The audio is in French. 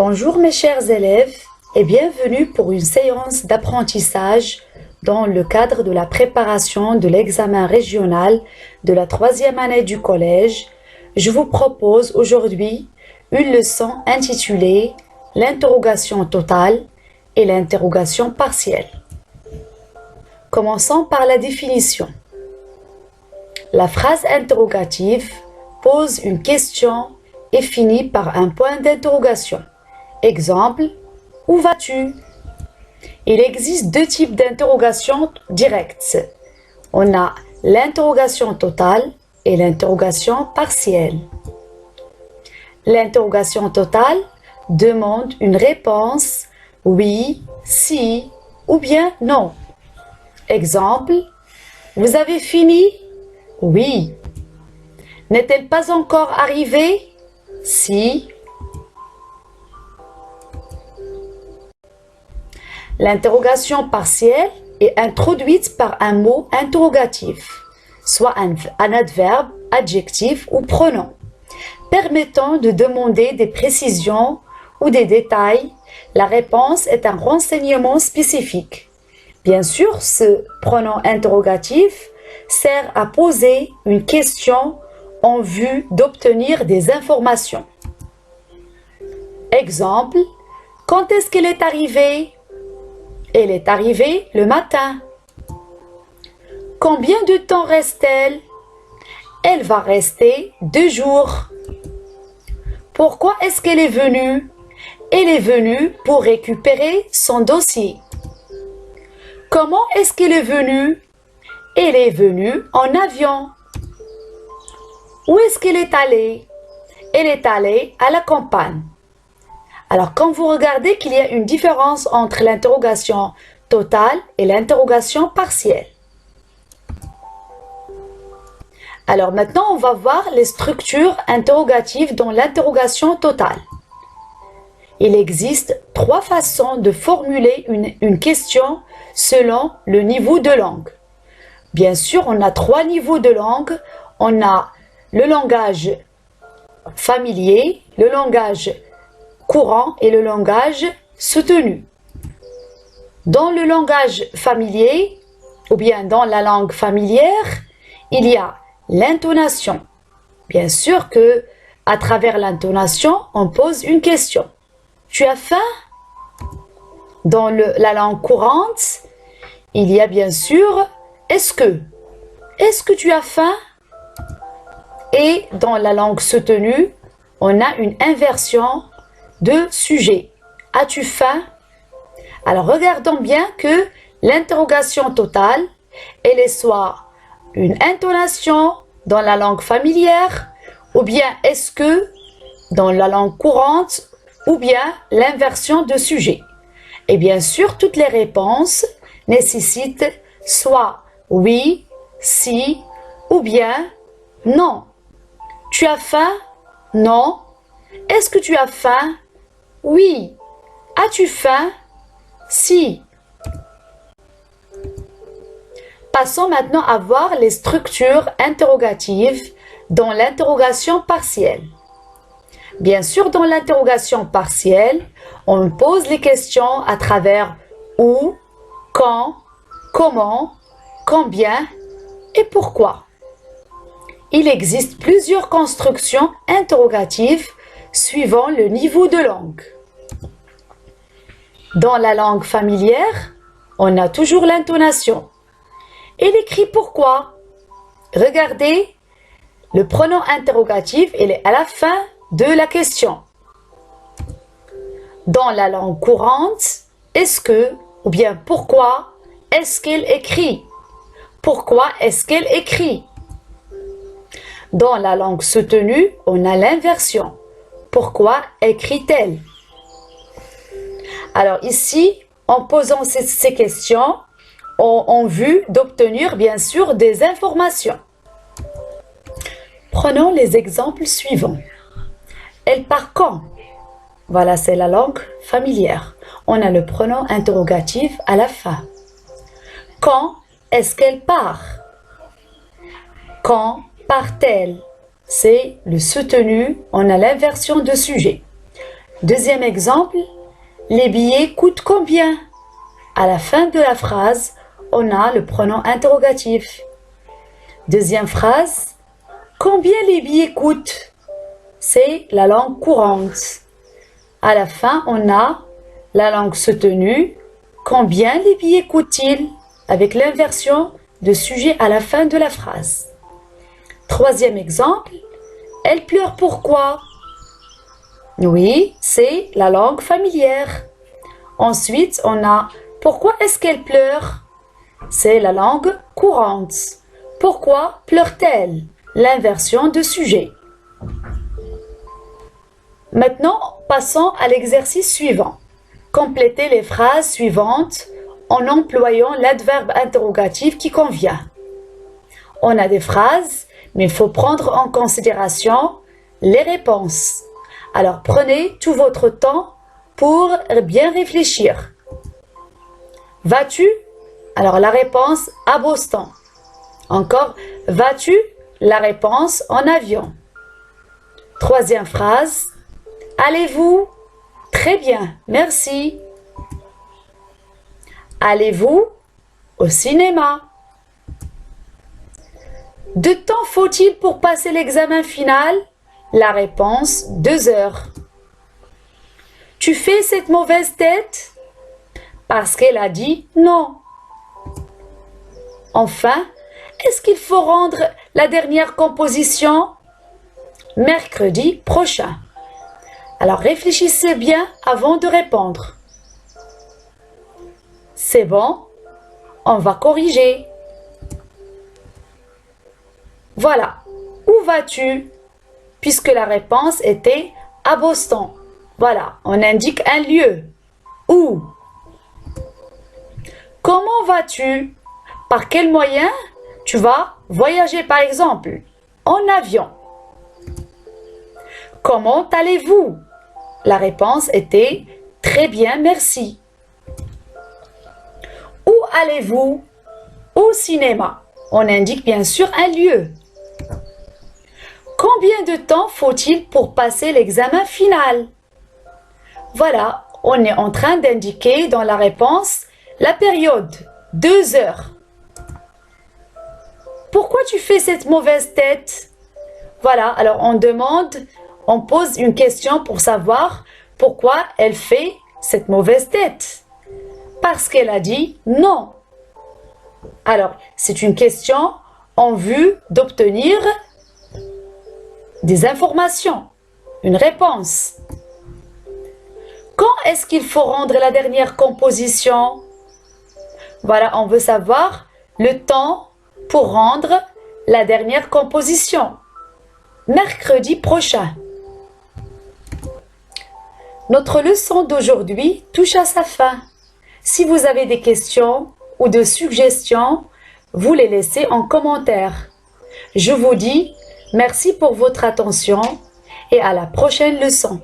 Bonjour mes chers élèves et bienvenue pour une séance d'apprentissage dans le cadre de la préparation de l'examen régional de la 3e année du collège. Je vous propose aujourd'hui une leçon intitulée l'interrogation totale et l'interrogation partielle. Commençons par la définition. La phrase interrogative pose une question et finit par un point d'interrogation. Exemple, où vas-tu? Il existe deux types d'interrogations directes. On a l'interrogation totale et l'interrogation partielle. L'interrogation totale demande une réponse oui, si ou bien non. Exemple, vous avez fini? Oui. N'est-elle pas encore arrivée? Si. L'interrogation partielle est introduite par un mot interrogatif, soit un adverbe, adjectif ou pronom, permettant de demander des précisions ou des détails. La réponse est un renseignement spécifique. Bien sûr, ce pronom interrogatif sert à poser une question en vue d'obtenir des informations. Exemple, quand est-ce qu'elle est arrivée? Elle est arrivée le matin. Combien de temps reste-t-elle? Elle va rester 2 jours. Pourquoi est-ce qu'elle est venue? Elle est venue pour récupérer son dossier. Comment est-ce qu'elle est venue? Elle est venue en avion. Où est-ce qu'elle est allée? Elle est allée à la campagne. Alors, quand vous regardez qu'il y a une différence entre l'interrogation totale et l'interrogation partielle. Alors maintenant, on va voir les structures interrogatives dans l'interrogation totale. Il existe 3 façons de formuler une question selon le niveau de langue. Bien sûr, on a 3 niveaux de langue. On a le langage familier, le langage courant et le langage soutenu. Dans le langage familier, ou bien dans la langue familière, il y a l'intonation. Bien sûr que à travers l'intonation, on pose une question. Tu as faim? Dans la langue courante, il y a bien sûr est-ce que tu as faim? Et dans la langue soutenue, on a une inversion de sujet. As-tu faim? Alors regardons bien que l'interrogation totale, elle est soit une intonation dans la langue familière, ou bien est-ce que dans la langue courante, ou bien l'inversion de sujet. Et bien sûr, toutes les réponses nécessitent soit oui, si, ou bien non. Tu as faim? Non. Est-ce que tu as faim? Oui. As-tu faim? Si. Passons maintenant à voir les structures interrogatives dans l'interrogation partielle. Bien sûr, dans l'interrogation partielle, on pose les questions à travers où, quand, comment, combien et pourquoi. Il existe plusieurs constructions interrogatives suivant le niveau de langue. Dans la langue familière, on a toujours l'intonation. Et l'écrit pourquoi? Regardez, le pronom interrogatif, il est à la fin de la question. Dans la langue courante, est-ce que, ou bien pourquoi est-ce qu'elle écrit? Pourquoi est-ce qu'elle écrit? Dans la langue soutenue, on a l'inversion. Pourquoi écrit-elle? Alors ici, en posant ces questions, en vue d'obtenir bien sûr des informations. Prenons les exemples suivants. Elle part quand? Voilà, c'est la langue familière. On a le pronom interrogatif à la fin. Quand est-ce qu'elle part? Quand part-elle? C'est le soutenu, on a l'inversion de sujet. Deuxième exemple, les billets coûtent combien? À la fin de la phrase, on a le pronom interrogatif. Deuxième phrase, combien les billets coûtent? C'est la langue courante. À la fin, on a la langue soutenue. Combien les billets coûtent-ils? Avec l'inversion de sujet à la fin de la phrase. Troisième exemple, elle pleure pourquoi? Oui, c'est la langue familière. Ensuite, on a pourquoi est-ce qu'elle pleure? C'est la langue courante. Pourquoi pleure-t-elle? L'inversion de sujet. Maintenant, passons à l'exercice suivant. Complétez les phrases suivantes en employant l'adverbe interrogatif qui convient. On a des phrases, mais il faut prendre en considération les réponses. Alors prenez tout votre temps pour bien réfléchir. Vas-tu? Alors la réponse à Boston. Encore, vas-tu? La réponse en avion. Troisième phrase, allez-vous? Très bien, merci. Allez-vous au cinéma? De temps faut-il pour passer l'examen final? La réponse, 2 heures. Tu fais cette mauvaise tête? Parce qu'elle a dit non. Enfin, est-ce qu'il faut rendre la dernière composition? Mercredi prochain. Alors réfléchissez bien avant de répondre. C'est bon, on va corriger. Voilà, où vas-tu? Puisque la réponse était à Boston. Voilà, on indique un lieu. Où? Comment vas-tu? Par quel moyen tu vas voyager par exemple? En avion. Comment allez-vous? La réponse était très bien, merci. Où allez-vous? Au cinéma. On indique bien sûr un lieu. Combien de temps faut-il pour passer l'examen final? Voilà, on est en train d'indiquer dans la réponse la période, 2 heures. Pourquoi tu fais cette mauvaise tête? Voilà, alors on pose une question pour savoir pourquoi elle fait cette mauvaise tête. Parce qu'elle a dit non. Alors, c'est une question en vue d'obtenir des informations, une réponse. Quand est-ce qu'il faut rendre la dernière composition? Voilà, on veut savoir le temps pour rendre la dernière composition. Mercredi prochain. Notre leçon d'aujourd'hui touche à sa fin. Si vous avez des questions ou de suggestions, vous les laissez en commentaire. Je vous dis merci pour votre attention et à la prochaine leçon.